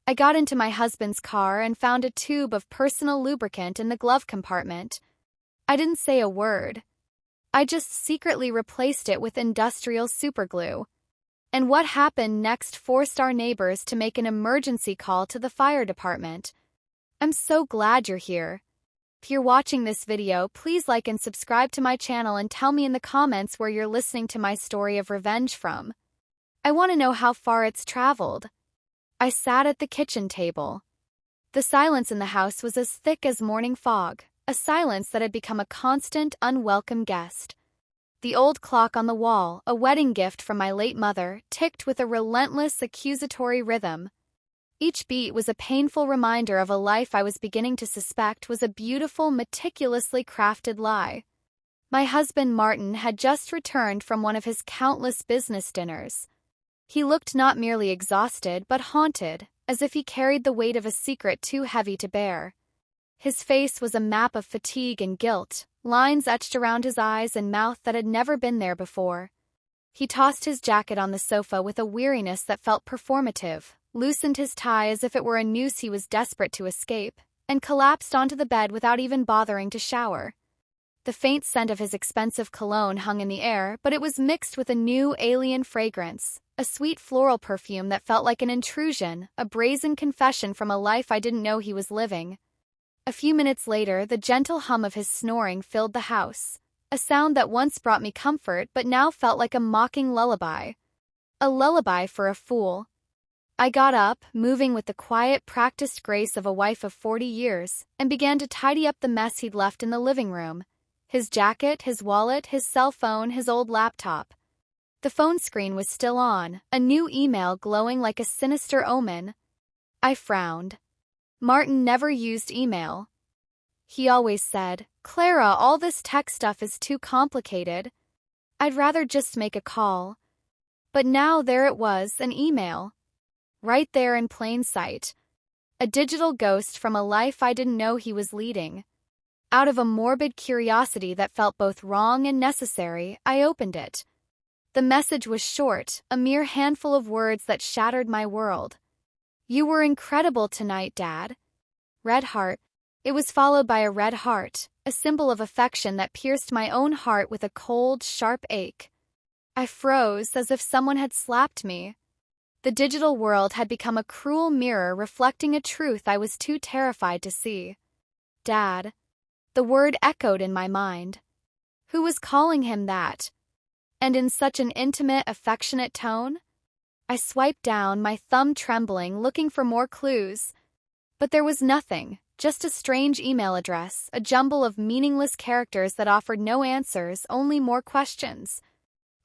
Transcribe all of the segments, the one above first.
I got into my husband's car and found a tube of personal lubricant in the glove compartment. I didn't say a word. I just secretly replaced it with industrial superglue. And what happened next forced our neighbors to make an emergency call to the fire department. I'm so glad you're here. If you're watching this video, please like and subscribe to my channel and tell me in the comments where you're listening to my story of revenge from. I want to know how far it's traveled. I sat at the kitchen table. The silence in the house was as thick as morning fog, a silence that had become a constant, unwelcome guest. The old clock on the wall, a wedding gift from my late mother, ticked with a relentless, accusatory rhythm. Each beat was a painful reminder of a life I was beginning to suspect was a beautiful, meticulously crafted lie. My husband Martin had just returned from one of his countless business dinners. He looked not merely exhausted but haunted, as if he carried the weight of a secret too heavy to bear. His face was a map of fatigue and guilt, lines etched around his eyes and mouth that had never been there before. He tossed his jacket on the sofa with a weariness that felt performative, loosened his tie as if it were a noose he was desperate to escape, and collapsed onto the bed without even bothering to shower. The faint scent of his expensive cologne hung in the air, but it was mixed with a new, alien fragrance, a sweet floral perfume that felt like an intrusion, a brazen confession from a life I didn't know he was living. A few minutes later, the gentle hum of his snoring filled the house, a sound that once brought me comfort but now felt like a mocking lullaby. A lullaby for a fool. I got up, moving with the quiet, practiced grace of a wife of 40 years, and began to tidy up the mess he'd left in the living room. His jacket, his wallet, his cell phone, his old laptop. The phone screen was still on, a new email glowing like a sinister omen. I frowned. Martin never used email. He always said, "Clara, all this tech stuff is too complicated. I'd rather just make a call." But now there it was, an email. Right there in plain sight. A digital ghost from a life I didn't know he was leading. Out of a morbid curiosity that felt both wrong and necessary, I opened it. The message was short, a mere handful of words that shattered my world. "You were incredible tonight, Dad." Red heart. It was followed by a red heart, a symbol of affection that pierced my own heart with a cold, sharp ache. I froze as if someone had slapped me. The digital world had become a cruel mirror reflecting a truth I was too terrified to see. Dad. The word echoed in my mind. Who was calling him that? And in such an intimate, affectionate tone? I swiped down, my thumb trembling, looking for more clues. But there was nothing, just a strange email address, a jumble of meaningless characters that offered no answers, only more questions.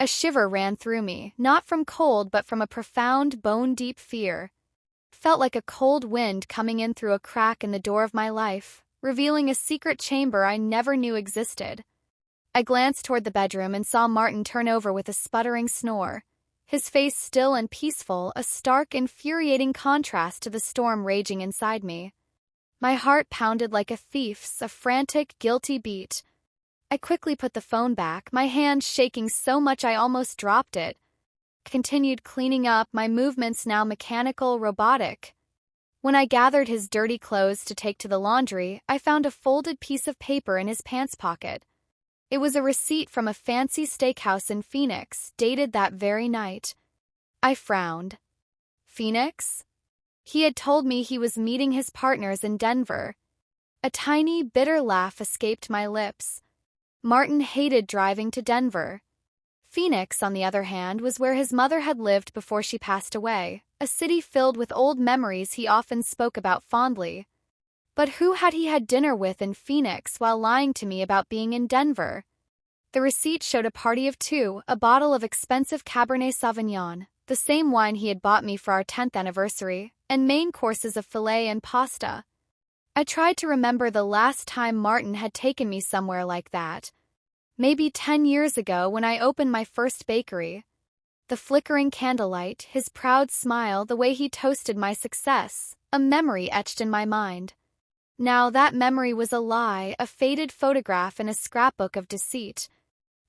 A shiver ran through me, not from cold but from a profound, bone-deep fear. It felt like a cold wind coming in through a crack in the door of my life, revealing a secret chamber I never knew existed. I glanced toward the bedroom and saw Martin turn over with a sputtering snore. His face still and peaceful, a stark, infuriating contrast to the storm raging inside me. My heart pounded like a thief's, a frantic, guilty beat. I quickly put the phone back, my hand shaking so much I almost dropped it. I continued cleaning up, my movements now mechanical, robotic. When I gathered his dirty clothes to take to the laundry, I found a folded piece of paper in his pants pocket. It was a receipt from a fancy steakhouse in Phoenix, dated that very night. I frowned. Phoenix? He had told me he was meeting his partners in Denver. A tiny, bitter laugh escaped my lips. Martin hated driving to Denver. Phoenix, on the other hand, was where his mother had lived before she passed away, a city filled with old memories he often spoke about fondly. But who had he had dinner with in Phoenix while lying to me about being in Denver? The receipt showed a party of two, a bottle of expensive Cabernet Sauvignon, the same wine he had bought me for our 10th anniversary, and main courses of filet and pasta. I tried to remember the last time Martin had taken me somewhere like that. Maybe 10 years ago when I opened my first bakery. The flickering candlelight, his proud smile, the way he toasted my success, a memory etched in my mind. Now that memory was a lie, a faded photograph in a scrapbook of deceit.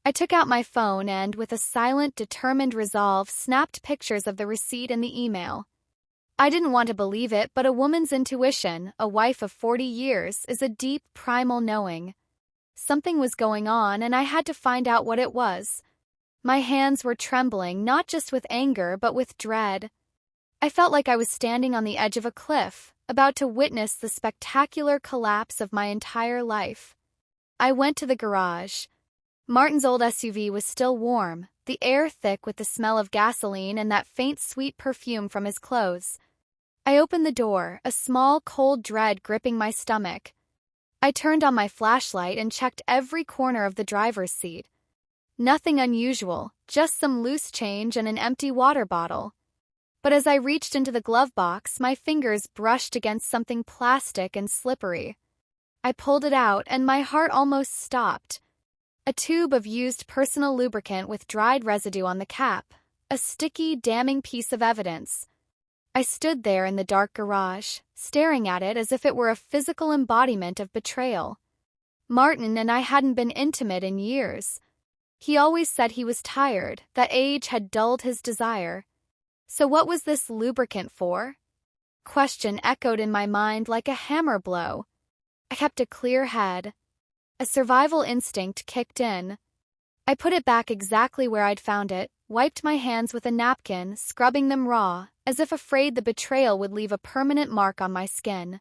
I took out my phone and, with a silent, determined resolve, snapped pictures of the receipt and the email. I didn't want to believe it, but a woman's intuition, a wife of 40 years, is a deep, primal knowing. Something was going on, and I had to find out what it was. My hands were trembling, not just with anger, but with dread. I felt like I was standing on the edge of a cliff, about to witness the spectacular collapse of my entire life. I went to the garage. Martin's old SUV was still warm, the air thick with the smell of gasoline and that faint sweet perfume from his clothes. I opened the door, a small cold dread gripping my stomach. I turned on my flashlight and checked every corner of the driver's seat. Nothing unusual, just some loose change and an empty water bottle. But as I reached into the glove box, my fingers brushed against something plastic and slippery. I pulled it out, and my heart almost stopped. A tube of used personal lubricant with dried residue on the cap. A sticky, damning piece of evidence. I stood there in the dark garage, staring at it as if it were a physical embodiment of betrayal. Martin and I hadn't been intimate in years. He always said he was tired, that age had dulled his desire. So what was this lubricant for? Question echoed in my mind like a hammer blow. I kept a clear head. A survival instinct kicked in. I put it back exactly where I'd found it, wiped my hands with a napkin, scrubbing them raw, as if afraid the betrayal would leave a permanent mark on my skin.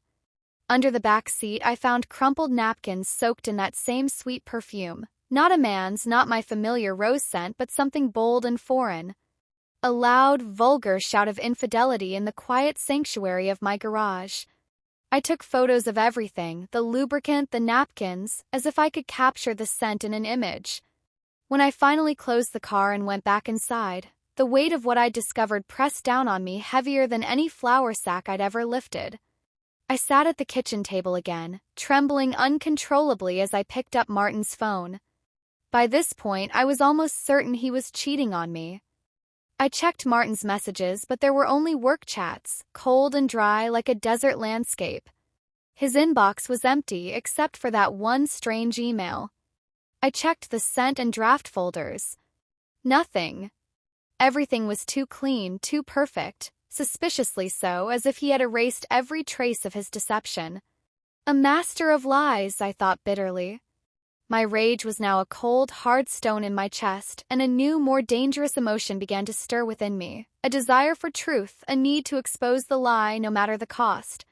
Under the back seat, I found crumpled napkins soaked in that same sweet perfume. Not a man's, not my familiar rose scent, but something bold and foreign. A loud, vulgar shout of infidelity in the quiet sanctuary of my garage. I took photos of everything, the lubricant, the napkins, as if I could capture the scent in an image. When I finally closed the car and went back inside, the weight of what I'd discovered pressed down on me heavier than any flour sack I'd ever lifted. I sat at the kitchen table again, trembling uncontrollably as I picked up Martin's phone. By this point, I was almost certain he was cheating on me. I checked Martin's messages, but there were only work chats, cold and dry like a desert landscape. His inbox was empty except for that one strange email. I checked the sent and draft folders. Nothing. Everything was too clean, too perfect, suspiciously so, as if he had erased every trace of his deception. A master of lies, I thought bitterly. My rage was now a cold, hard stone in my chest, and a new, more dangerous emotion began to stir within me. A desire for truth, a need to expose the lie no matter the cost.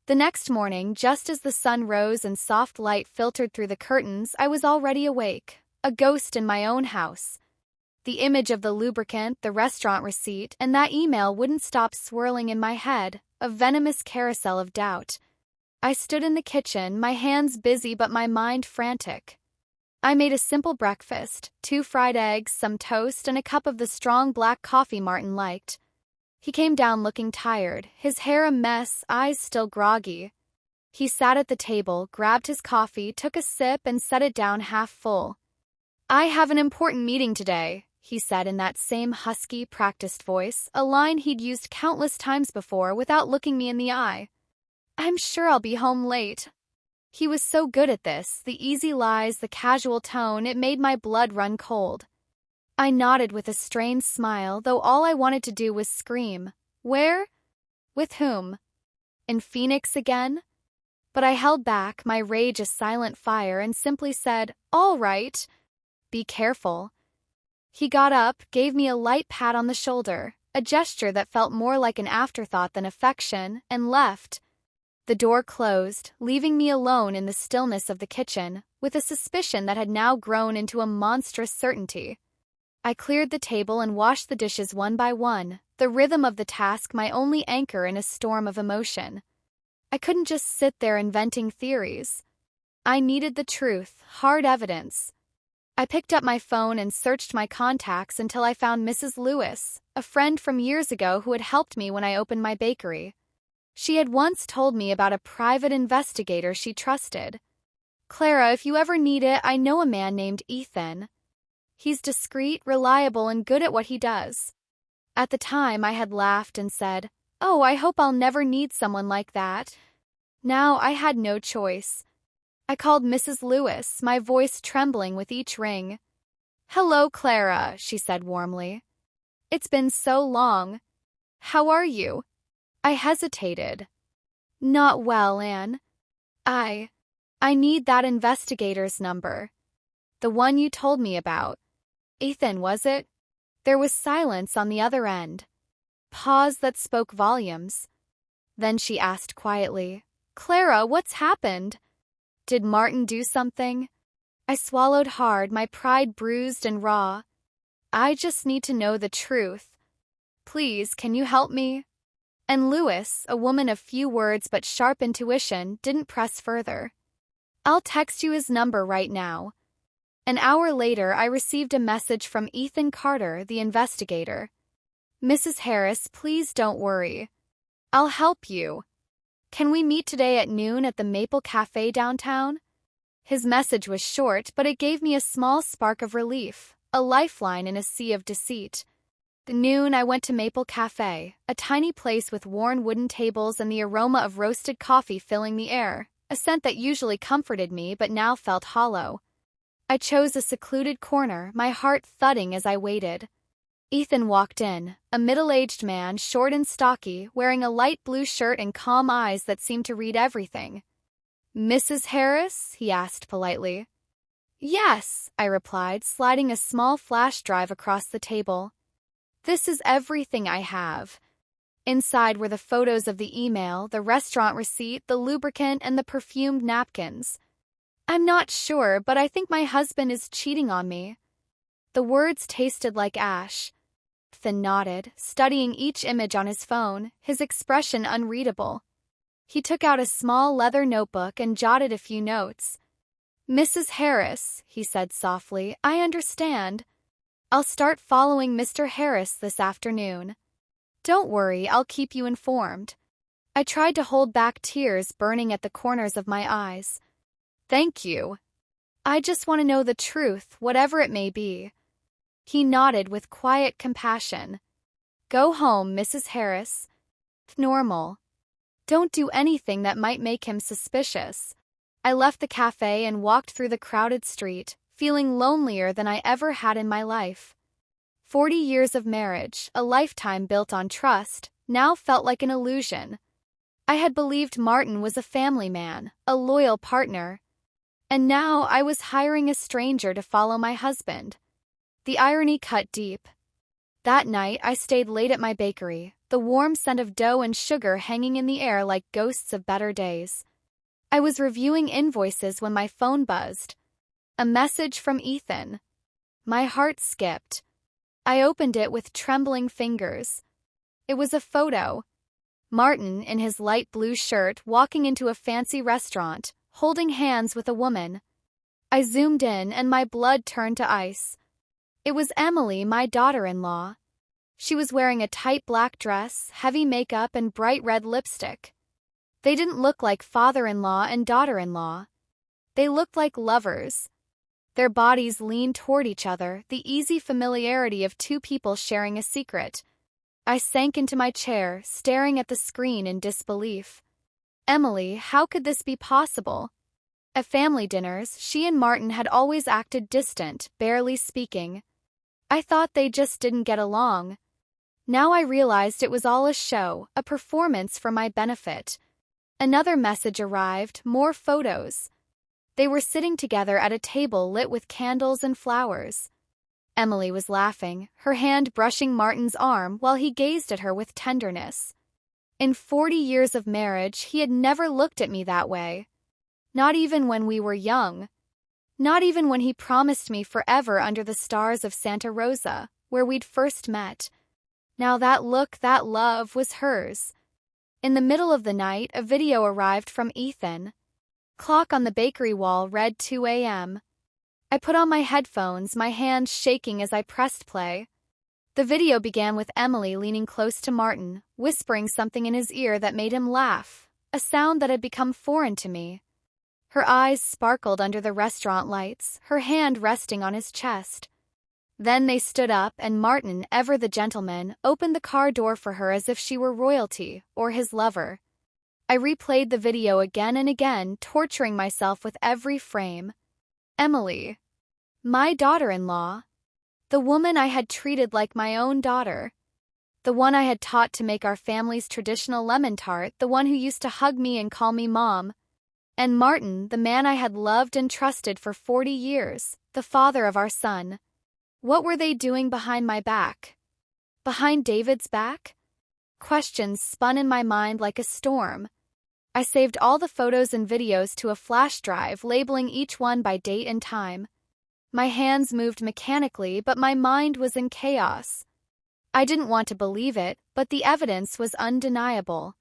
The next morning, just as the sun rose and soft light filtered through the curtains, I was already awake, a ghost in my own house. The image of the lubricant, the restaurant receipt, and that email wouldn't stop swirling in my head, a venomous carousel of doubt. I stood in the kitchen, my hands busy but my mind frantic. I made a simple breakfast, 2 fried eggs, some toast, and a cup of the strong black coffee Martin liked. He came down looking tired, his hair a mess, eyes still groggy. He sat at the table, grabbed his coffee, took a sip, and set it down half full. "I have an important meeting today," he said in that same husky, practiced voice, a line he'd used countless times before without looking me in the eye. "I'm sure I'll be home late." He was so good at this, the easy lies, the casual tone, it made my blood run cold. I nodded with a strained smile, though all I wanted to do was scream. Where? With whom? In Phoenix again? But I held back, my rage a silent fire, and simply said, "All right. Be careful." He got up, gave me a light pat on the shoulder, a gesture that felt more like an afterthought than affection, and left. The door closed, leaving me alone in the stillness of the kitchen, with a suspicion that had now grown into a monstrous certainty. I cleared the table and washed the dishes one by one, the rhythm of the task my only anchor in a storm of emotion. I couldn't just sit there inventing theories. I needed the truth, hard evidence. I picked up my phone and searched my contacts until I found Mrs. Lewis, a friend from years ago who had helped me when I opened my bakery. She had once told me about a private investigator she trusted. "Clara, if you ever need it, I know a man named Ethan. He's discreet, reliable, and good at what he does." At the time, I had laughed and said, "Oh, I hope I'll never need someone like that." Now I had no choice. I called Mrs. Lewis, my voice trembling with each ring. "Hello, Clara," she said warmly. "It's been so long. How are you?" I hesitated. Not well, Anne. I need that investigator's number. The one you told me about. Ethan, was it? There was silence on the other end. Pause that spoke volumes. Then she asked quietly, Clara, what's happened? Did Martin do something? I swallowed hard, my pride bruised and raw. I just need to know the truth. Please, can you help me? And Lewis, a woman of few words but sharp intuition, didn't press further. I'll text you his number right now. An hour later, I received a message from Ethan Carter, the investigator. Mrs. Harris, please don't worry. I'll help you. Can we meet today at noon at the Maple Cafe downtown? His message was short, but it gave me a small spark of relief, a lifeline in a sea of deceit. At noon, I went to Maple Cafe, a tiny place with worn wooden tables and the aroma of roasted coffee filling the air, a scent that usually comforted me but now felt hollow. I chose a secluded corner, my heart thudding as I waited. Ethan walked in, a middle-aged man, short and stocky, wearing a light blue shirt and calm eyes that seemed to read everything. Mrs. Harris? He asked politely. Yes, I replied, sliding a small flash drive across the table. This is everything I have. Inside were the photos of the email, the restaurant receipt, the lubricant, and the perfumed napkins. I'm not sure, but I think my husband is cheating on me. The words tasted like ash. Ethan nodded, studying each image on his phone, his expression unreadable. He took out a small leather notebook and jotted a few notes. Mrs. Harris, he said softly, I understand. I'll start following Mr. Harris this afternoon. Don't worry, I'll keep you informed. I tried to hold back tears burning at the corners of my eyes. Thank you. I just want to know the truth, whatever it may be. He nodded with quiet compassion. Go home, Mrs. Harris. Normal. Don't do anything that might make him suspicious. I left the cafe and walked through the crowded street, feeling lonelier than I ever had in my life. 40 years of marriage, a lifetime built on trust, now felt like an illusion. I had believed Martin was a family man, a loyal partner. And now I was hiring a stranger to follow my husband. The irony cut deep. That night, I stayed late at my bakery, the warm scent of dough and sugar hanging in the air like ghosts of better days. I was reviewing invoices when my phone buzzed. A message from Ethan. My heart skipped. I opened it with trembling fingers. It was a photo. Martin, in his light blue shirt, walking into a fancy restaurant, holding hands with a woman. I zoomed in and my blood turned to ice. It was Emily, my daughter-in-law. She was wearing a tight black dress, heavy makeup, and bright red lipstick. They didn't look like father-in-law and daughter-in-law. They looked like lovers. Their bodies leaned toward each other, the easy familiarity of two people sharing a secret. I sank into my chair, staring at the screen in disbelief. Emily, how could this be possible? At family dinners, she and Martin had always acted distant, barely speaking. I thought they just didn't get along. Now I realized it was all a show, a performance for my benefit. Another message arrived, more photos. They were sitting together at a table lit with candles and flowers. Emily was laughing, her hand brushing Martin's arm while he gazed at her with tenderness. In 40 years of marriage, he had never looked at me that way. Not even when we were young. Not even when he promised me forever under the stars of Santa Rosa, where we'd first met. Now that look, that love, was hers. In the middle of the night, a video arrived from Ethan. Clock on the bakery wall read 2 a.m. I put on my headphones, my hands shaking as I pressed play. The video began with Emily leaning close to Martin, whispering something in his ear that made him laugh, a sound that had become foreign to me. Her eyes sparkled under the restaurant lights, her hand resting on his chest. Then they stood up and Martin, ever the gentleman, opened the car door for her as if she were royalty, or his lover. I replayed the video again and again, torturing myself with every frame. Emily. My daughter-in-law. The woman I had treated like my own daughter. the one I had taught to make our family's traditional lemon tart, the one who used to hug me and call me Mom. And Martin, the man I had loved and trusted for 40 years, the father of our son. What were they doing behind my back? Behind David's back? Questions spun in my mind like a storm. I saved all the photos and videos to a flash drive, labeling each one by date and time. My hands moved mechanically, but my mind was in chaos. I didn't want to believe it, but the evidence was undeniable.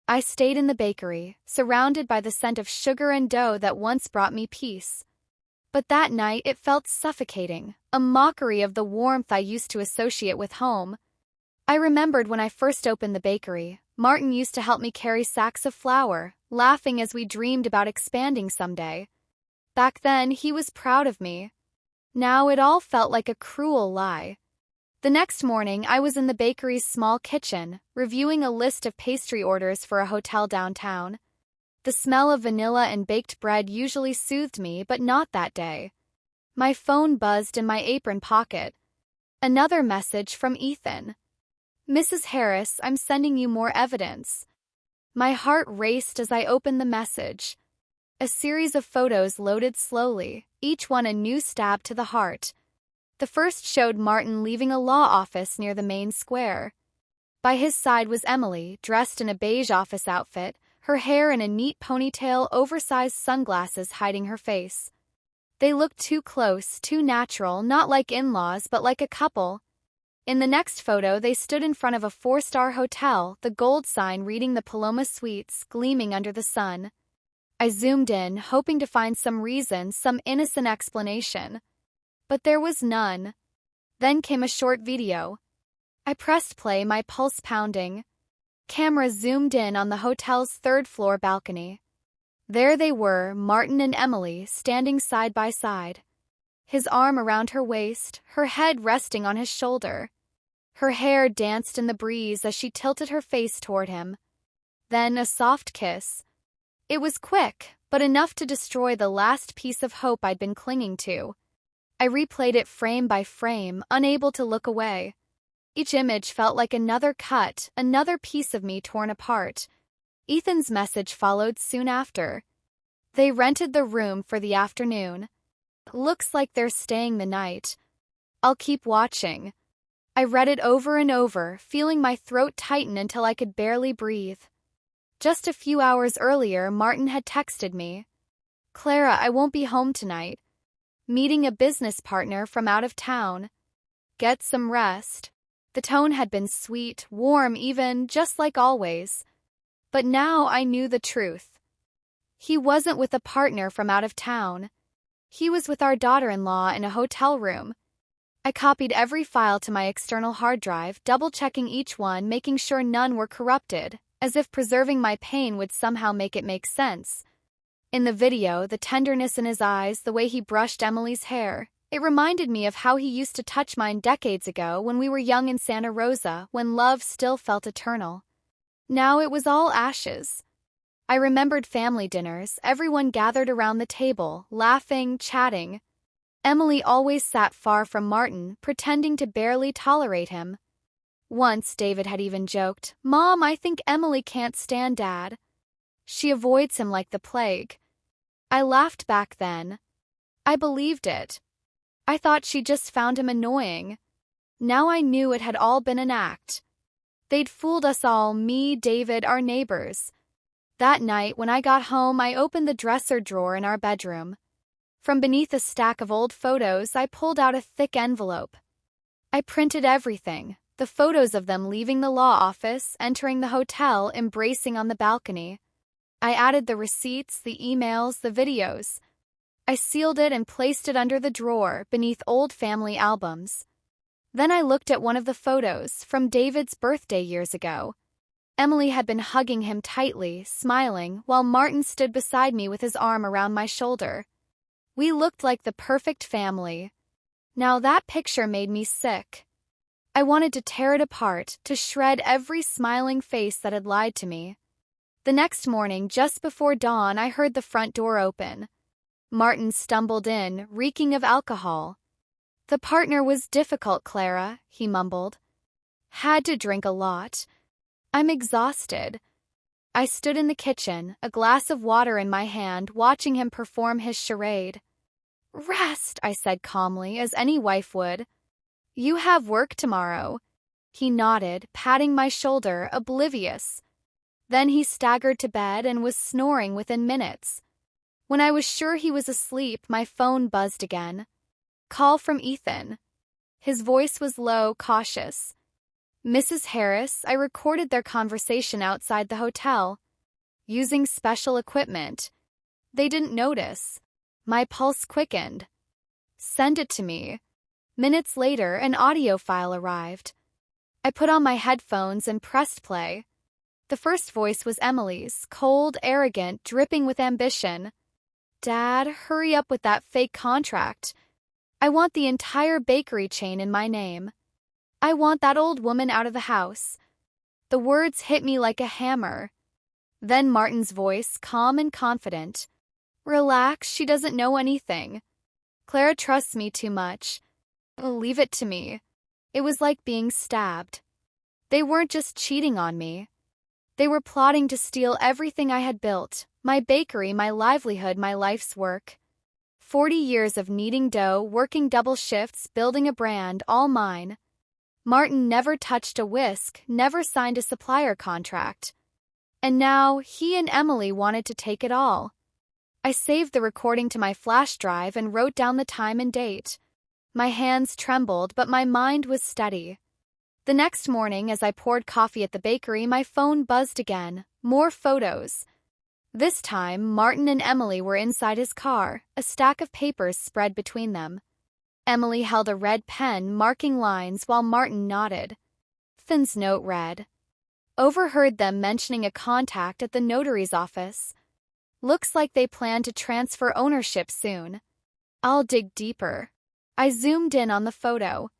I stayed in the bakery, surrounded by the scent of sugar and dough that once brought me peace. But that night it felt suffocating, a mockery of the warmth I used to associate with home. I remembered when I first opened the bakery, Martin used to help me carry sacks of flour, laughing as we dreamed about expanding someday. Back then, he was proud of me. Now it all felt like a cruel lie. The next morning, I was in the bakery's small kitchen, reviewing a list of pastry orders for a hotel downtown. The smell of vanilla and baked bread usually soothed me, but not that day. My phone buzzed in my apron pocket. Another message from Ethan. "Mrs. Harris, I'm sending you more evidence." My heart raced as I opened the message. A series of photos loaded slowly, each one a new stab to the heart. The first showed Martin leaving a law office near the main square. By his side was Emily, dressed in a beige office outfit, her hair in a neat ponytail, oversized sunglasses hiding her face. They looked too close, too natural, not like in-laws but like a couple. In the next photo, they stood in front of a 4-star hotel, the gold sign reading the Paloma Suites, gleaming under the sun. I zoomed in, hoping to find some reason, some innocent explanation. But there was none. Then came a short video. I pressed play, my pulse pounding. Camera zoomed in on the hotel's third-floor balcony. There they were, Martin and Emily, standing side by side. His arm around her waist, her head resting on his shoulder. Her hair danced in the breeze as she tilted her face toward him. Then a soft kiss. It was quick, but enough to destroy the last piece of hope I'd been clinging to. I replayed it frame by frame, unable to look away. Each image felt like another cut, another piece of me torn apart. Ethan's message followed soon after. They rented the room for the afternoon. Looks like they're staying the night. I'll keep watching. I read it over and over, feeling my throat tighten until I could barely breathe. Just a few hours earlier, Martin had texted me. "Clara, I won't be home tonight. Meeting a business partner from out of town. Get some rest." The tone had been sweet, warm even, just like always. But now I knew the truth. He wasn't with a partner from out of town. He was with our daughter-in-law in a hotel room. I copied every file to my external hard drive, double-checking each one, making sure none were corrupted, as if preserving my pain would somehow make it make sense. In the video, the tenderness in his eyes, the way he brushed Emily's hair, it reminded me of how he used to touch mine decades ago when we were young in Santa Rosa, when love still felt eternal. Now it was all ashes. I remembered family dinners, everyone gathered around the table, laughing, chatting. Emily always sat far from Martin, pretending to barely tolerate him. Once David had even joked, "Mom, I think Emily can't stand Dad. She avoids him like the plague." I laughed back then. I believed it. I thought she just found him annoying. Now I knew it had all been an act. They'd fooled us all, me, David, our neighbors. That night, when I got home, I opened the dresser drawer in our bedroom. From beneath a stack of old photos, I pulled out a thick envelope. I printed everything, the photos of them leaving the law office, entering the hotel, embracing on the balcony. I added the receipts, the emails, the videos. I sealed it and placed it under the drawer, beneath old family albums. Then I looked at one of the photos, from David's birthday years ago. Emily had been hugging him tightly, smiling, while Martin stood beside me with his arm around my shoulder. We looked like the perfect family. Now that picture made me sick. I wanted to tear it apart, to shred every smiling face that had lied to me. The next morning, just before dawn, I heard the front door open. Martin stumbled in, reeking of alcohol. "The partner was difficult, Clara," he mumbled. Had to drink a lot. I'm exhausted. I stood in the kitchen, a glass of water in my hand, watching him perform his charade. Rest, I said calmly, as any wife would. You have work tomorrow. He nodded, patting my shoulder, oblivious. Then he staggered to bed and was snoring within minutes. When I was sure he was asleep, my phone buzzed again. Call from Ethan. His voice was low, cautious. Mrs. Harris, I recorded their conversation outside the hotel. Using special equipment. They didn't notice. My pulse quickened. Send it to me. Minutes later, an audio file arrived. I put on my headphones and pressed play. The first voice was Emily's, cold, arrogant, dripping with ambition. Dad, hurry up with that fake contract. I want the entire bakery chain in my name. I want that old woman out of the house. The words hit me like a hammer. Then Martin's voice, calm and confident. Relax, she doesn't know anything. Clara trusts me too much. Leave it to me. It was like being stabbed. They weren't just cheating on me. They were plotting to steal everything I had built, my bakery, my livelihood, my life's work. 40 years of kneading dough, working double shifts, building a brand, all mine. Martin never touched a whisk, never signed a supplier contract. And now, he and Emily wanted to take it all. I saved the recording to my flash drive and wrote down the time and date. My hands trembled, but my mind was steady. The next morning, as I poured coffee at the bakery, my phone buzzed again. More photos. This time, Martin and Emily were inside his car, a stack of papers spread between them. Emily held a red pen, marking lines, while Martin nodded. Ethan's note read, overheard them mentioning a contact at the notary's office. Looks like they plan to transfer ownership soon. I'll dig deeper. I zoomed in on the photo.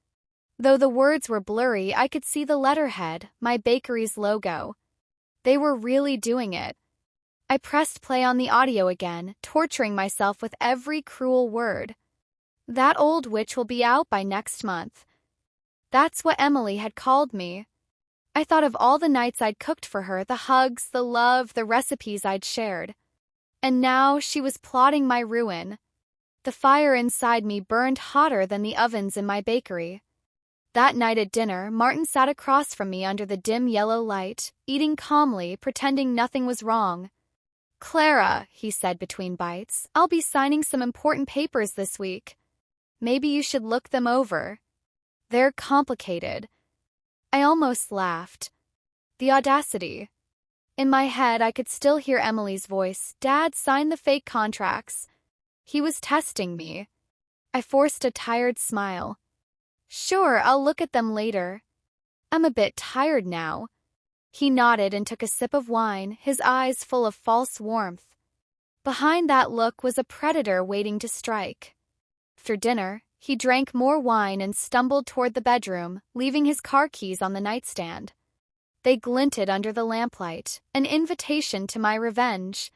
Though the words were blurry, I could see the letterhead, my bakery's logo. They were really doing it. I pressed play on the audio again, torturing myself with every cruel word. That old witch will be out by next month. That's what Emily had called me. I thought of all the nights I'd cooked for her, the hugs, the love, the recipes I'd shared. And now she was plotting my ruin. The fire inside me burned hotter than the ovens in my bakery. That night at dinner, Martin sat across from me under the dim yellow light, eating calmly, pretending nothing was wrong. Clara, he said between bites, I'll be signing some important papers this week. Maybe you should look them over. They're complicated. I almost laughed. The audacity. In my head, I could still hear Emily's voice. Dad signed the fake contracts. He was testing me. I forced a tired smile. Sure, I'll look at them later. I'm a bit tired now. He nodded and took a sip of wine, his eyes full of false warmth. Behind that look was a predator waiting to strike. After dinner, he drank more wine and stumbled toward the bedroom, leaving his car keys on the nightstand. They glinted under the lamplight, an invitation to my revenge.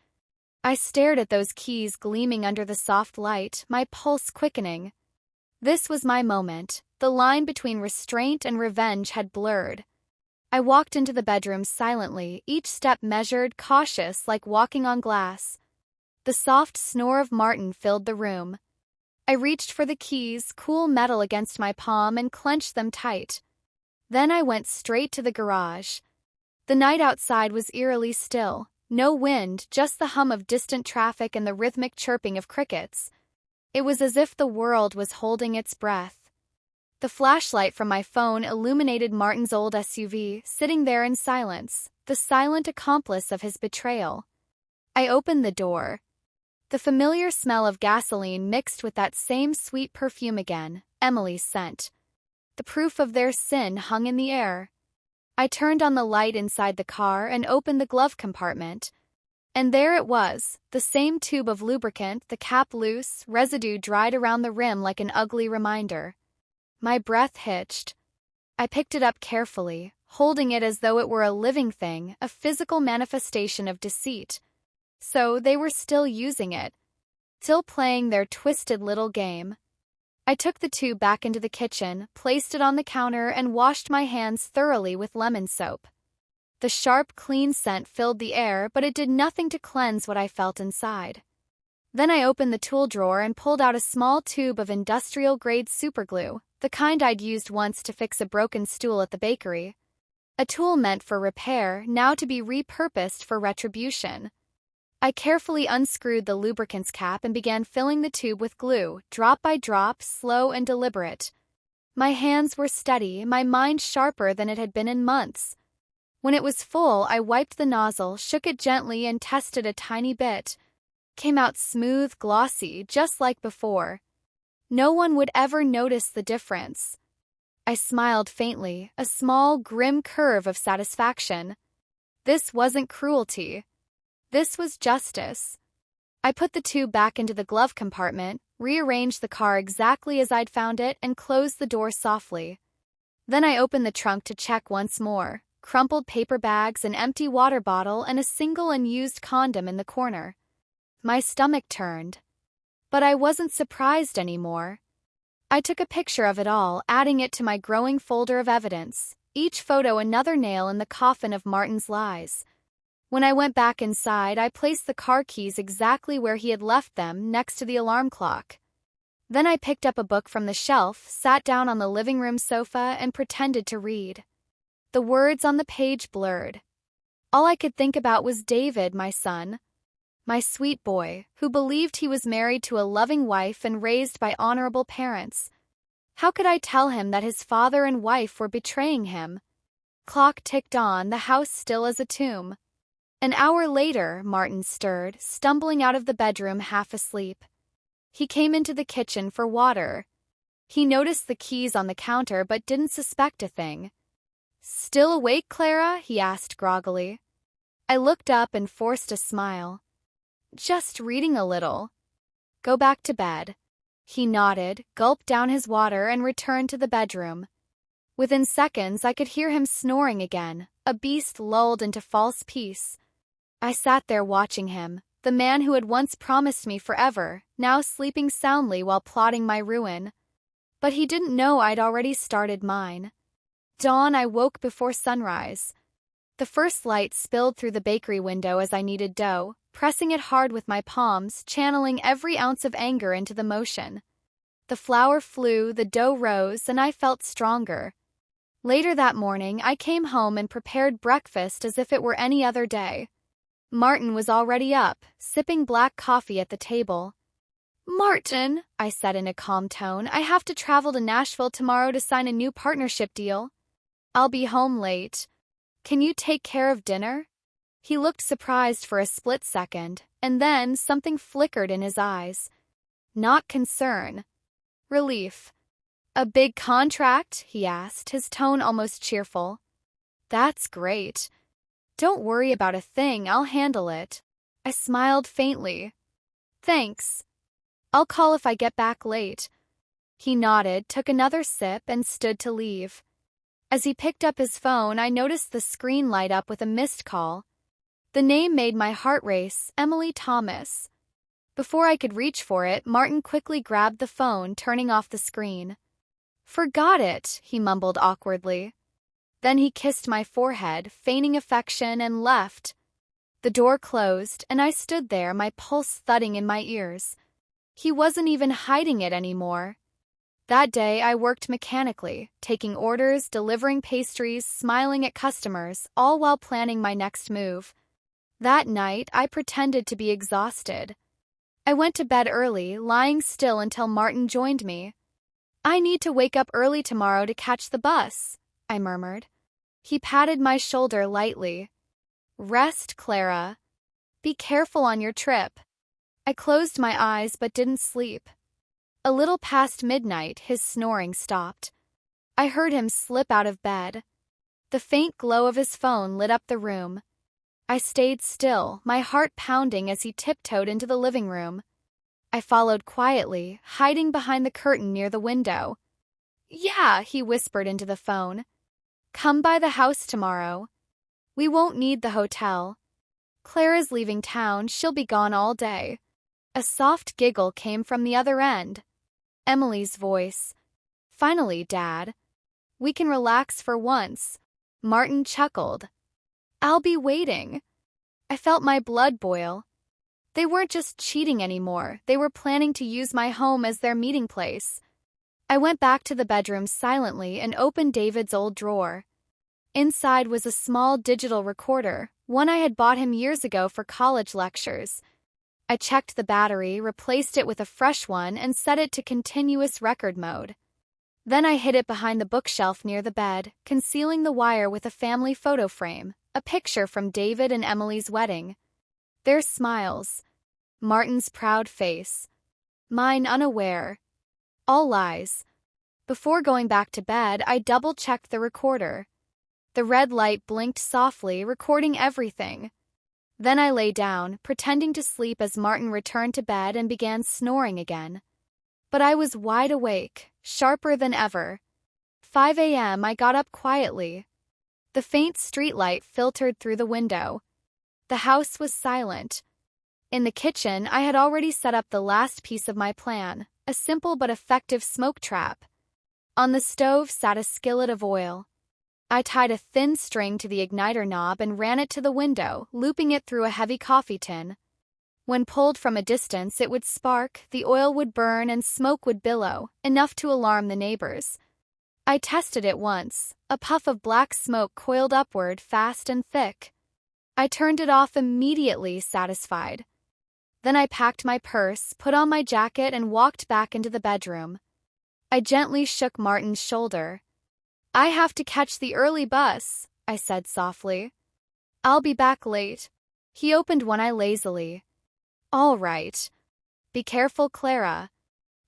I stared at those keys gleaming under the soft light, my pulse quickening. This was my moment. The line between restraint and revenge had blurred. I walked into the bedroom silently, each step measured, cautious, like walking on glass. The soft snore of Martin filled the room. I reached for the keys, cool metal against my palm, and clenched them tight. Then I went straight to the garage. The night outside was eerily still. No wind, just the hum of distant traffic and the rhythmic chirping of crickets. It was as if the world was holding its breath. The flashlight from my phone illuminated Martin's old SUV, sitting there in silence, the silent accomplice of his betrayal. I opened the door. The familiar smell of gasoline mixed with that same sweet perfume again, Emily's scent. The proof of their sin hung in the air. I turned on the light inside the car and opened the glove compartment. And there it was, the same tube of lubricant, the cap loose, residue dried around the rim like an ugly reminder. My breath hitched. I picked it up carefully, holding it as though it were a living thing, a physical manifestation of deceit. So they were still using it, still playing their twisted little game. I took the tube back into the kitchen, placed it on the counter, and washed my hands thoroughly with lemon soap. The sharp, clean scent filled the air, but it did nothing to cleanse what I felt inside. Then I opened the tool drawer and pulled out a small tube of industrial-grade superglue, the kind I'd used once to fix a broken stool at the bakery. A tool meant for repair, now to be repurposed for retribution. I carefully unscrewed the lubricant's cap and began filling the tube with glue, drop by drop, slow and deliberate. My hands were steady, my mind sharper than it had been in months. When it was full, I wiped the nozzle, shook it gently, and tested a tiny bit. Came out smooth, glossy, just like before. No one would ever notice the difference. I smiled faintly, a small, grim curve of satisfaction. This wasn't cruelty. This was justice. I put the tube back into the glove compartment, rearranged the car exactly as I'd found it, and closed the door softly. Then I opened the trunk to check once more. Crumpled paper bags, an empty water bottle, and a single unused condom in the corner. My stomach turned. But I wasn't surprised anymore. I took a picture of it all, adding it to my growing folder of evidence, each photo another nail in the coffin of Martin's lies. When I went back inside, I placed the car keys exactly where he had left them, next to the alarm clock. Then I picked up a book from the shelf, sat down on the living room sofa, and pretended to read. The words on the page blurred. All I could think about was David, my son. My sweet boy, who believed he was married to a loving wife and raised by honorable parents. How could I tell him that his father and wife were betraying him? Clock ticked on, the house still as a tomb. An hour later, Martin stirred, stumbling out of the bedroom half asleep. He came into the kitchen for water. He noticed the keys on the counter but didn't suspect a thing. "Still awake, Clara?" he asked groggily. I looked up and forced a smile. "Just reading a little." "Go back to bed." He nodded, gulped down his water, and returned to the bedroom. Within seconds, I could hear him snoring again, a beast lulled into false peace. I sat there watching him, the man who had once promised me forever, now sleeping soundly while plotting my ruin. But he didn't know I'd already started mine. Dawn, I woke before sunrise. The first light spilled through the bakery window as I kneaded dough, pressing it hard with my palms, channeling every ounce of anger into the motion. The flour flew, the dough rose, and I felt stronger. Later that morning, I came home and prepared breakfast as if it were any other day. Martin was already up, sipping black coffee at the table. "Martin," I said in a calm tone, "I have to travel to Nashville tomorrow to sign a new partnership deal. I'll be home late. Can you take care of dinner?" He looked surprised for a split second, and then something flickered in his eyes. Not concern. Relief. "A big contract?" he asked, his tone almost cheerful. "That's great. Don't worry about a thing, I'll handle it." I smiled faintly. "Thanks. I'll call if I get back late." He nodded, took another sip, and stood to leave. As he picked up his phone, I noticed the screen light up with a missed call. The name made my heart race, Emily Thomas. Before I could reach for it, Martin quickly grabbed the phone, turning off the screen. "Forgot it," he mumbled awkwardly. Then he kissed my forehead, feigning affection, and left. The door closed, and I stood there, my pulse thudding in my ears. He wasn't even hiding it anymore. That day, I worked mechanically, taking orders, delivering pastries, smiling at customers, all while planning my next move. That night, I pretended to be exhausted. I went to bed early, lying still until Martin joined me. "I need to wake up early tomorrow to catch the bus," I murmured. He patted my shoulder lightly. "Rest, Clara. Be careful on your trip." I closed my eyes but didn't sleep. A little past midnight, his snoring stopped. I heard him slip out of bed. The faint glow of his phone lit up the room. I stayed still, my heart pounding as he tiptoed into the living room. I followed quietly, hiding behind the curtain near the window. "Yeah," he whispered into the phone. "Come by the house tomorrow. We won't need the hotel. Clara's leaving town, she'll be gone all day." A soft giggle came from the other end. Emily's voice. Finally, Dad. We can relax for once. Martin chuckled. I'll be waiting. I felt my blood boil. They weren't just cheating anymore, they were planning to use my home as their meeting place. I went back to the bedroom silently and opened David's old drawer. Inside was a small digital recorder, one I had bought him years ago for college lectures. I checked the battery, replaced it with a fresh one, and set it to continuous record mode. Then I hid it behind the bookshelf near the bed, concealing the wire with a family photo frame, a picture from David and Emily's wedding. Their smiles. Martin's proud face. Mine unaware. All lies. Before going back to bed, I double-checked the recorder. The red light blinked softly, recording everything. Then I lay down, pretending to sleep as Martin returned to bed and began snoring again. But I was wide awake, sharper than ever. 5 a.m. I got up quietly. The faint streetlight filtered through the window. The house was silent. In the kitchen, I had already set up the last piece of my plan, a simple but effective smoke trap. On the stove sat a skillet of oil. I tied a thin string to the igniter knob and ran it to the window, looping it through a heavy coffee tin. When pulled from a distance, it would spark, the oil would burn, and smoke would billow, enough to alarm the neighbors. I tested it once. A puff of black smoke coiled upward, fast and thick. I turned it off immediately, satisfied. Then I packed my purse, put on my jacket, and walked back into the bedroom. I gently shook Martin's shoulder. I have to catch the early bus, I said softly. I'll be back late. He opened one eye lazily. All right. Be careful, Clara.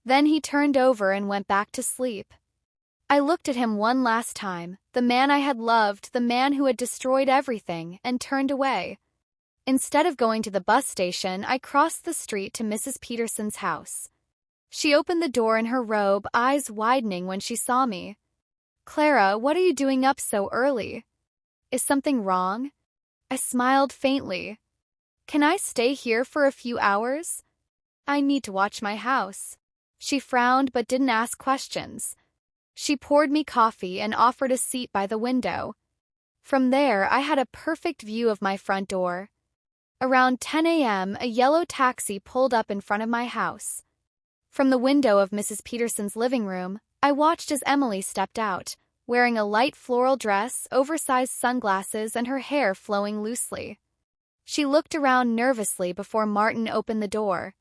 Then he turned over and went back to sleep. I looked at him one last time, the man I had loved, the man who had destroyed everything, and turned away. Instead of going to the bus station, I crossed the street to Mrs. Peterson's house. She opened the door in her robe, eyes widening when she saw me. Clara, what are you doing up so early? Is something wrong? I smiled faintly. Can I stay here for a few hours? I need to watch my house. She frowned but didn't ask questions. She poured me coffee and offered a seat by the window. From there, I had a perfect view of my front door. Around 10 a.m., a yellow taxi pulled up in front of my house. From the window of Mrs. Peterson's living room, I watched as Emily stepped out, wearing a light floral dress, oversized sunglasses, and her hair flowing loosely. She looked around nervously before Martin opened the door.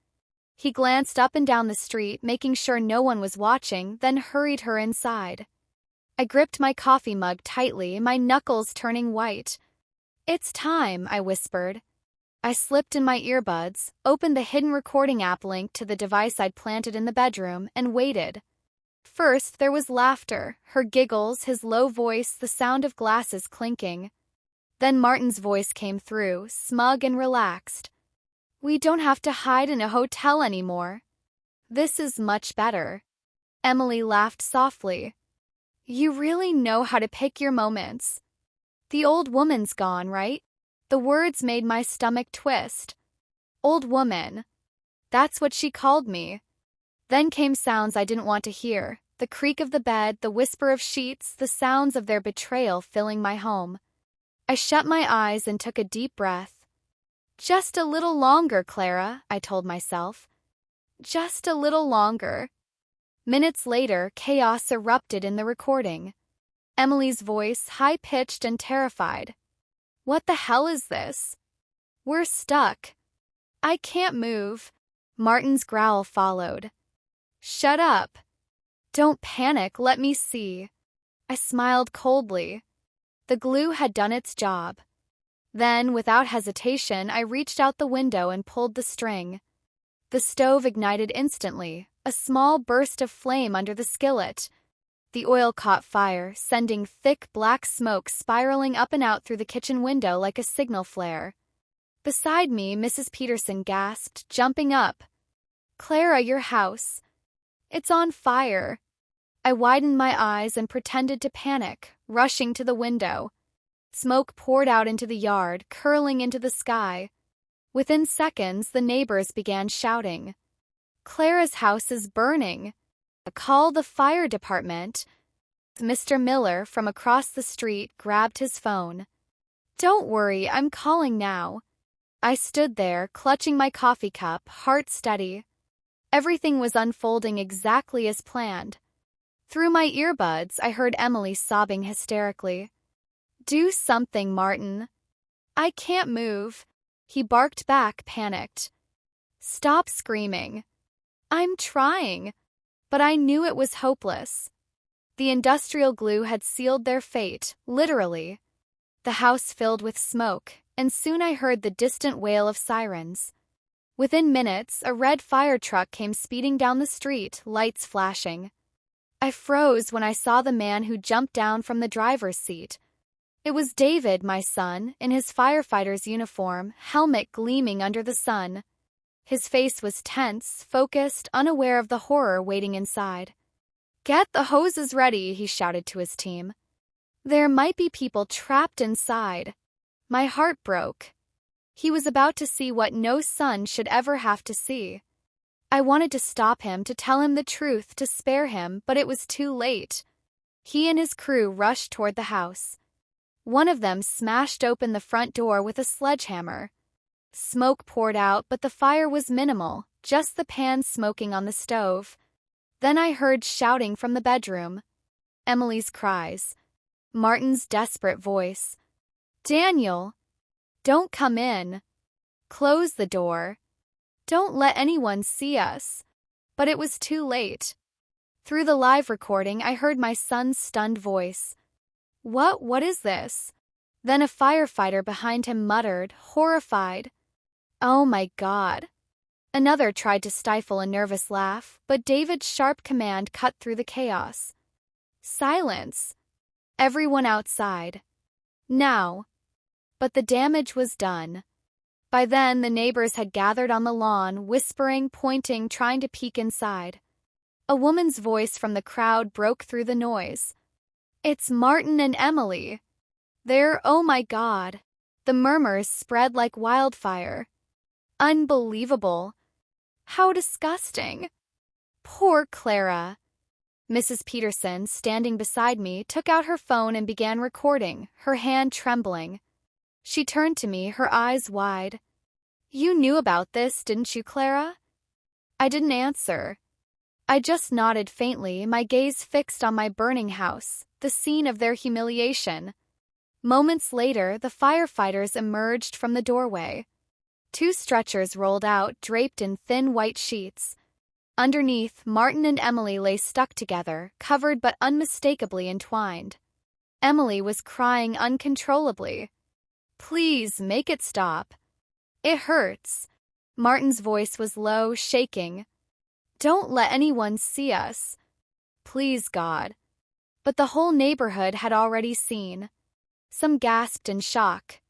He glanced up and down the street, making sure no one was watching, then hurried her inside. I gripped my coffee mug tightly, my knuckles turning white. It's time, I whispered. I slipped in my earbuds, opened the hidden recording app linked to the device I'd planted in the bedroom, and waited. First, there was laughter, her giggles, his low voice, the sound of glasses clinking. Then Martin's voice came through, smug and relaxed. We don't have to hide in a hotel anymore. This is much better. Emily laughed softly. You really know how to pick your moments. The old woman's gone, right? The words made my stomach twist. Old woman. That's what she called me. Then came sounds I didn't want to hear, the creak of the bed, the whisper of sheets, the sounds of their betrayal filling my home. I shut my eyes and took a deep breath. Just a little longer, Clara, I told myself. Just a little longer. Minutes later, chaos erupted in the recording. Emily's voice, high-pitched and terrified. What the hell is this? We're stuck. I can't move. Martin's growl followed. Shut up. Don't panic, let me see. I smiled coldly. The glue had done its job. Then, without hesitation, I reached out the window and pulled the string. The stove ignited instantly, a small burst of flame under the skillet. The oil caught fire, sending thick black smoke spiraling up and out through the kitchen window like a signal flare. Beside me, Mrs. Peterson gasped, jumping up. Clara, your house. It's on fire. I widened my eyes and pretended to panic, rushing to the window. Smoke poured out into the yard, curling into the sky. Within seconds, the neighbors began shouting. Clara's house is burning. Call the fire department. Mr. Miller from across the street grabbed his phone. Don't worry, I'm calling now. I stood there, clutching my coffee cup, heart steady. Everything was unfolding exactly as planned. Through my earbuds, I heard Emily sobbing hysterically. Do something, Martin. I can't move. He barked back, panicked. Stop screaming. I'm trying. But I knew it was hopeless. The industrial glue had sealed their fate, literally. The house filled with smoke, and soon I heard the distant wail of sirens. Within minutes, a red fire truck came speeding down the street, lights flashing. I froze when I saw the man who jumped down from the driver's seat. It was David, my son, in his firefighter's uniform, helmet gleaming under the sun. His face was tense, focused, unaware of the horror waiting inside. Get the hoses ready, he shouted to his team. There might be people trapped inside. My heart broke. He was about to see what no son should ever have to see. I wanted to stop him, to tell him the truth, to spare him, but it was too late. He and his crew rushed toward the house. One of them smashed open the front door with a sledgehammer. Smoke poured out, but the fire was minimal, just the pan smoking on the stove. Then I heard shouting from the bedroom. Emily's cries. Martin's desperate voice. Daniel! Don't come in. Close the door. Don't let anyone see us. But it was too late. Through the live recording, I heard my son's stunned voice. What is this? Then a firefighter behind him muttered, horrified. Oh my God. Another tried to stifle a nervous laugh, but David's sharp command cut through the chaos. Silence. Everyone outside. Now. But the damage was done. By then, the neighbors had gathered on the lawn, whispering, pointing, trying to peek inside. A woman's voice from the crowd broke through the noise. It's Martin and Emily. Oh my God. The murmurs spread like wildfire. Unbelievable. How disgusting. Poor Clara. Mrs. Peterson, standing beside me, took out her phone and began recording, her hand trembling. She turned to me, her eyes wide. You knew about this, didn't you, Clara? I didn't answer. I just nodded faintly, my gaze fixed on my burning house, the scene of their humiliation. Moments later, the firefighters emerged from the doorway. 2 stretchers rolled out, draped in thin white sheets. Underneath, Martin and Emily lay stuck together, covered but unmistakably entwined. Emily was crying uncontrollably. Please, make it stop. It hurts. Martin's voice was low, shaking. Don't let anyone see us. Please, God. But the whole neighborhood had already seen. Some gasped in shock.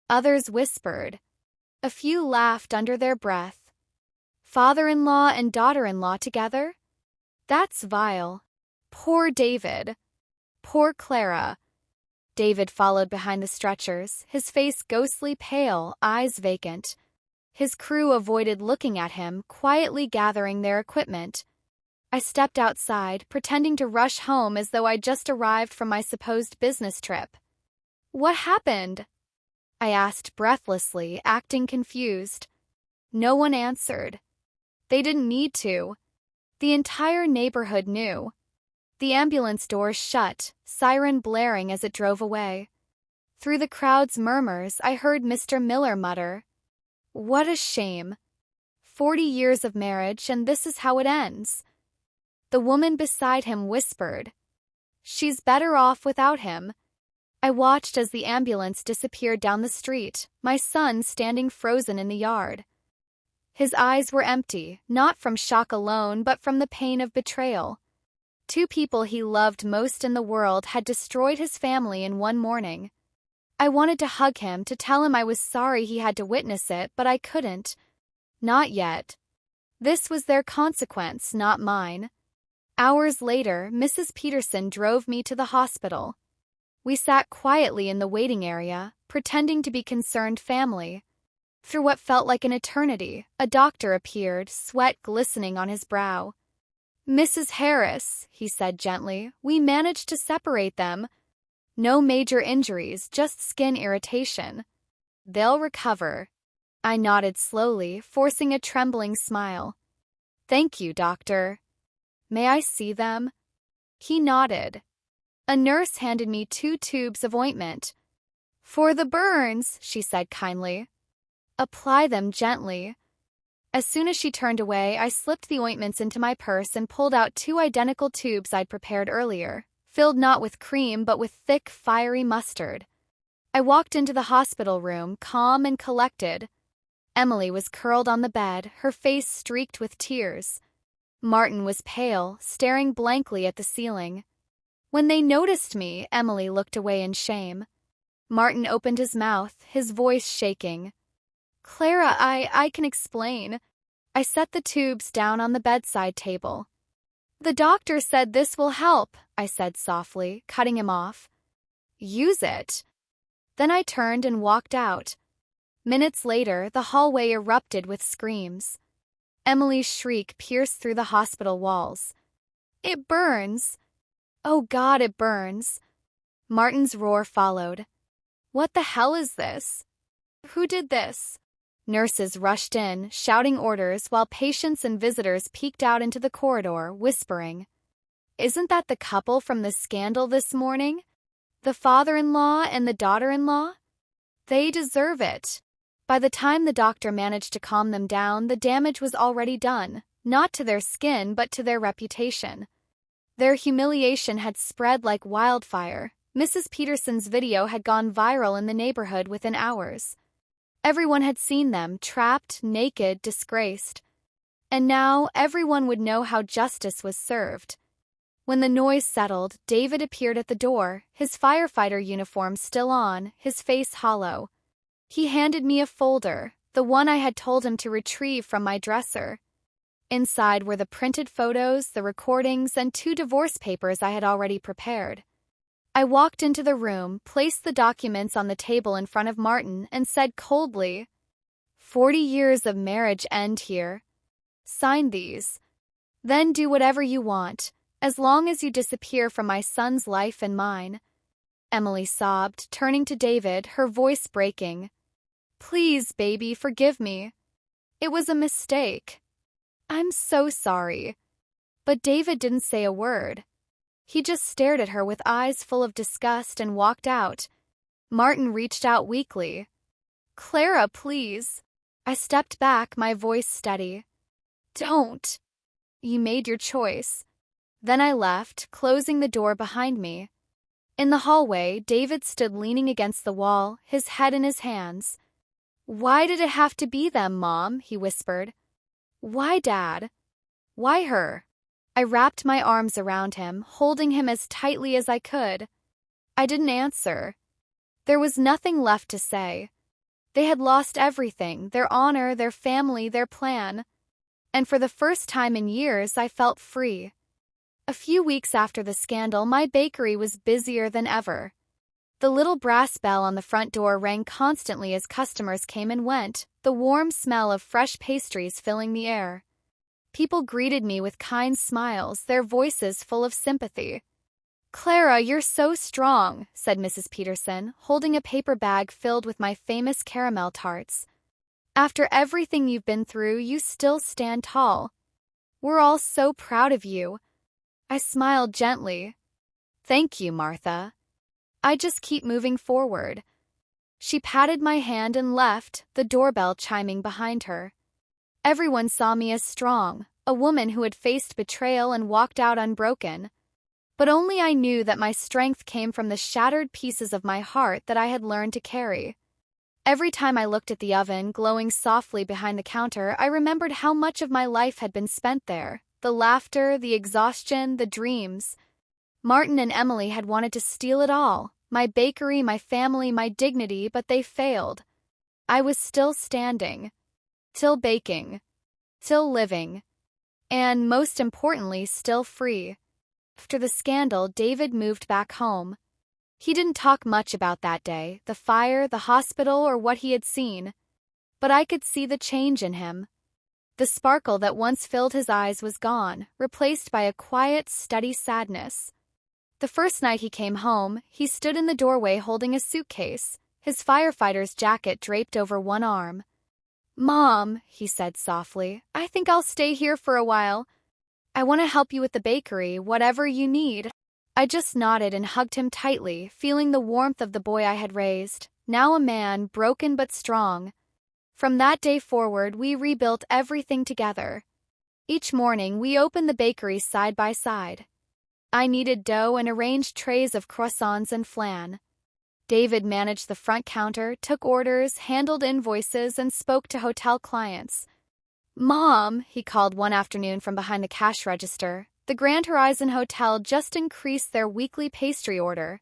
Others whispered. A few laughed under their breath. Father-in-law and daughter-in-law together? That's vile. Poor David. Poor Clara. David followed behind the stretchers, his face ghostly pale, eyes vacant. His crew avoided looking at him, quietly gathering their equipment. I stepped outside, pretending to rush home as though I'd just arrived from my supposed business trip. What happened? I asked breathlessly, acting confused. No one answered. They didn't need to. The entire neighborhood knew. The ambulance doors shut, siren blaring as it drove away. Through the crowd's murmurs, I heard Mr. Miller mutter, "What a shame. 40 years of marriage, and this is how it ends." The woman beside him whispered, "She's better off without him." I watched as the ambulance disappeared down the street, my son standing frozen in the yard. His eyes were empty, not from shock alone, but from the pain of betrayal. 2 people he loved most in the world had destroyed his family in one morning. I wanted to hug him, to tell him I was sorry he had to witness it, but I couldn't. Not yet. This was their consequence, not mine. Hours later, Mrs. Peterson drove me to the hospital. We sat quietly in the waiting area, pretending to be concerned family. Through what felt like an eternity, a doctor appeared, sweat glistening on his brow. Mrs. Harris, he said gently, we managed to separate them. No major injuries, just skin irritation. They'll recover. I nodded slowly, forcing a trembling smile. Thank you, doctor. May I see them? He nodded. A nurse handed me 2 tubes of ointment. For the burns, she said kindly. Apply them gently. As soon as she turned away, I slipped the ointments into my purse and pulled out 2 identical tubes I'd prepared earlier, filled not with cream but with thick, fiery mustard. I walked into the hospital room, calm and collected. Emily was curled on the bed, her face streaked with tears. Martin was pale, staring blankly at the ceiling. When they noticed me, Emily looked away in shame. Martin opened his mouth, his voice shaking. Clara, I can explain. I set the tubes down on the bedside table. The doctor said this will help, I said softly, cutting him off. Use it. Then I turned and walked out. Minutes later, the hallway erupted with screams. Emily's shriek pierced through the hospital walls. It burns. Oh God, it burns. Martin's roar followed. What the hell is this? Who did this? Nurses rushed in, shouting orders while patients and visitors peeked out into the corridor, whispering. Isn't that the couple from the scandal this morning? The father-in-law and the daughter-in-law? They deserve it. By the time the doctor managed to calm them down, the damage was already done, not to their skin but to their reputation. Their humiliation had spread like wildfire. Mrs. Peterson's video had gone viral in the neighborhood within hours. Everyone had seen them, trapped, naked, disgraced. And now everyone would know how justice was served. When the noise settled, David appeared at the door, his firefighter uniform still on, his face hollow. He handed me a folder, the one I had told him to retrieve from my dresser. Inside were the printed photos, the recordings, and 2 divorce papers I had already prepared. I walked into the room, placed the documents on the table in front of Martin, and said coldly, 40 years of marriage end here. Sign these. Then do whatever you want, as long as you disappear from my son's life and mine. Emily sobbed, turning to David, her voice breaking. Please, baby, forgive me. It was a mistake. I'm so sorry. But David didn't say a word. He just stared at her with eyes full of disgust and walked out. Martin reached out weakly. Clara, please. I stepped back, my voice steady. Don't. You made your choice. Then I left, closing the door behind me. In the hallway, David stood leaning against the wall, his head in his hands. Why did it have to be them, Mom? He whispered. Why, Dad? Why her? I wrapped my arms around him, holding him as tightly as I could. I didn't answer. There was nothing left to say. They had lost everything, their honor, their family, their plan. And for the first time in years, I felt free. A few weeks after the scandal, my bakery was busier than ever. The little brass bell on the front door rang constantly as customers came and went, the warm smell of fresh pastries filling the air. People greeted me with kind smiles, their voices full of sympathy. Clara, you're so strong, said Mrs. Peterson, holding a paper bag filled with my famous caramel tarts. After everything you've been through, you still stand tall. We're all so proud of you. I smiled gently. Thank you, Martha. I just keep moving forward. She patted my hand and left, the doorbell chiming behind her. Everyone saw me as strong, a woman who had faced betrayal and walked out unbroken. But only I knew that my strength came from the shattered pieces of my heart that I had learned to carry. Every time I looked at the oven, glowing softly behind the counter, I remembered how much of my life had been spent there. The laughter, the exhaustion, the dreams. Martin and Emily had wanted to steal it all. My bakery, my family, my dignity, but they failed. I was still standing. Still baking. Still living. And, most importantly, still free. After the scandal, David moved back home. He didn't talk much about that day, the fire, the hospital, or what he had seen. But I could see the change in him. The sparkle that once filled his eyes was gone, replaced by a quiet, steady sadness. The first night he came home, he stood in the doorway holding a suitcase, his firefighter's jacket draped over one arm. "Mom," he said softly, "I think I'll stay here for a while. I want to help you with the bakery, whatever you need." I just nodded and hugged him tightly, feeling the warmth of the boy I had raised, now a man, broken but strong. From that day forward, we rebuilt everything together. Each morning, we opened the bakery side by side. I kneaded dough and arranged trays of croissants and flan. David managed the front counter, took orders, handled invoices, and spoke to hotel clients. "Mom," he called one afternoon from behind the cash register, "the Grand Horizon Hotel just increased their weekly pastry order.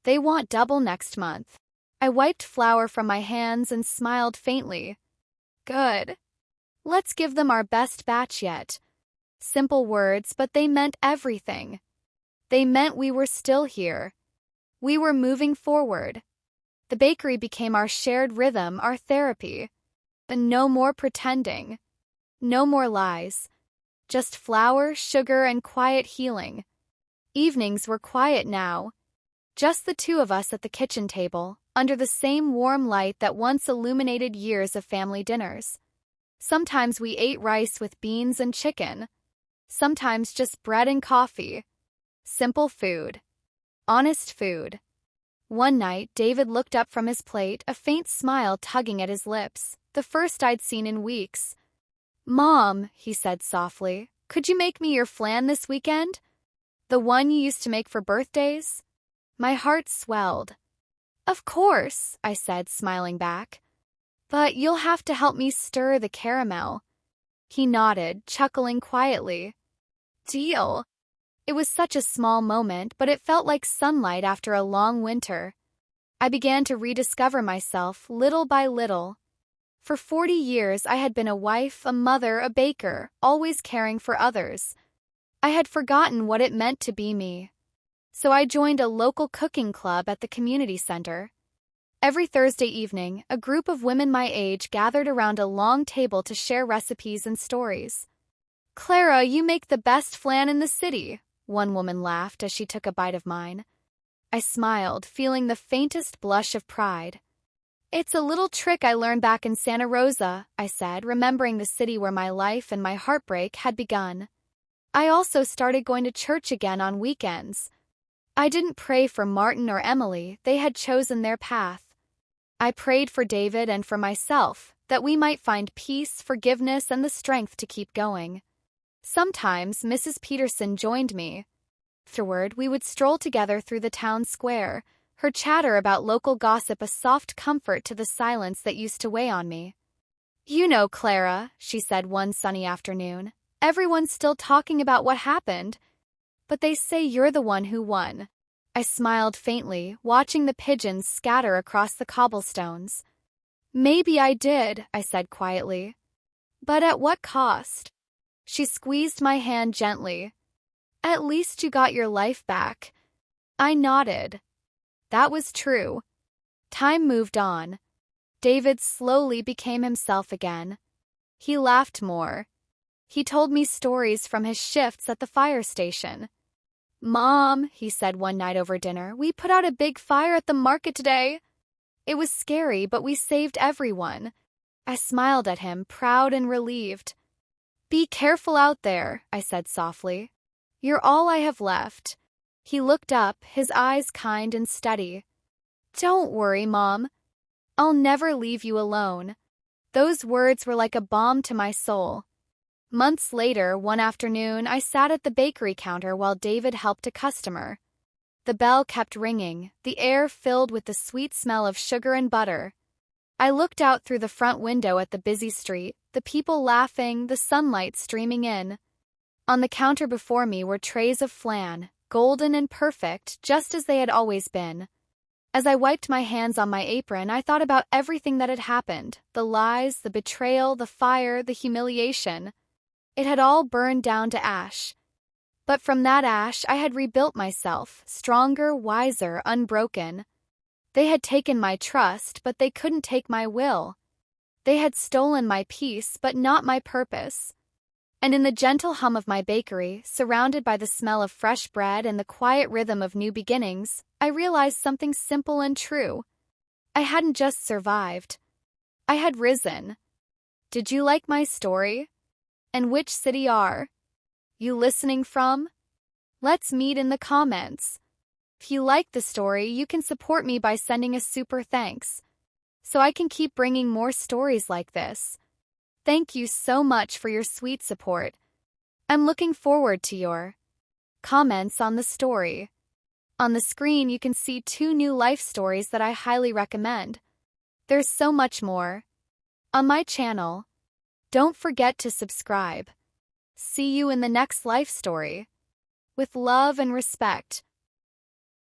They want double next month." I wiped flour from my hands and smiled faintly. "Good. Let's give them our best batch yet." Simple words, but they meant everything. They meant we were still here. We were moving forward. The bakery became our shared rhythm, our therapy. And no more pretending. No more lies. Just flour, sugar, and quiet healing. Evenings were quiet now. Just the two of us at the kitchen table, under the same warm light that once illuminated years of family dinners. Sometimes we ate rice with beans and chicken. Sometimes just bread and coffee. Simple food. Honest food. One night, David looked up from his plate, a faint smile tugging at his lips, the first I'd seen in weeks. "Mom," he said softly, "could you make me your flan this weekend? The one you used to make for birthdays?" My heart swelled. "Of course," I said, smiling back. "But you'll have to help me stir the caramel." He nodded, chuckling quietly. "Deal." It was such a small moment, but it felt like sunlight after a long winter. I began to rediscover myself, little by little. For 40 years, I had been a wife, a mother, a baker, always caring for others. I had forgotten what it meant to be me. So I joined a local cooking club at the community center. Every Thursday evening, a group of women my age gathered around a long table to share recipes and stories. "Clara, you make the best flan in the city," one woman laughed as she took a bite of mine. I smiled, feeling the faintest blush of pride. "It's a little trick I learned back in Santa Rosa," I said, remembering the city where my life and my heartbreak had begun. I also started going to church again on weekends. I didn't pray for Martin or Emily, they had chosen their path. I prayed for David and for myself, that we might find peace, forgiveness, and the strength to keep going. Sometimes Mrs. Peterson joined me. Afterward, we would stroll together through the town square, her chatter about local gossip a soft comfort to the silence that used to weigh on me. "You know, Clara," she said one sunny afternoon, "everyone's still talking about what happened. But they say you're the one who won." I smiled faintly, watching the pigeons scatter across the cobblestones. "Maybe I did," I said quietly. "But at what cost?" She squeezed my hand gently. "At least you got your life back." I nodded. That was true. Time moved on. David slowly became himself again. He laughed more. He told me stories from his shifts at the fire station. "Mom," he said one night over dinner, "we put out a big fire at the market today. It was scary, but we saved everyone." I smiled at him, proud and relieved. "Be careful out there," I said softly. "You're all I have left." He looked up, his eyes kind and steady. "Don't worry, Mom. I'll never leave you alone." Those words were like a balm to my soul. Months later, one afternoon, I sat at the bakery counter while David helped a customer. The bell kept ringing, the air filled with the sweet smell of sugar and butter. I looked out through the front window at the busy street, the people laughing, the sunlight streaming in. On the counter before me were trays of flan, golden and perfect, just as they had always been. As I wiped my hands on my apron, I thought about everything that had happened, the lies, the betrayal, the fire, the humiliation. It had all burned down to ash. But from that ash, I had rebuilt myself, stronger, wiser, unbroken. They had taken my trust, but they couldn't take my will. They had stolen my peace, but not my purpose. And in the gentle hum of my bakery, surrounded by the smell of fresh bread and the quiet rhythm of new beginnings, I realized something simple and true. I hadn't just survived. I had risen. Did you like my story? And which city are you listening from? Let's meet in the comments. If you like the story, you can support me by sending a super thanks, so I can keep bringing more stories like this. Thank you so much for your sweet support. I'm looking forward to your comments on the story. On the screen, you can see 2 new life stories that I highly recommend. There's so much more on my channel. Don't forget to subscribe. See you in the next life story. With love and respect.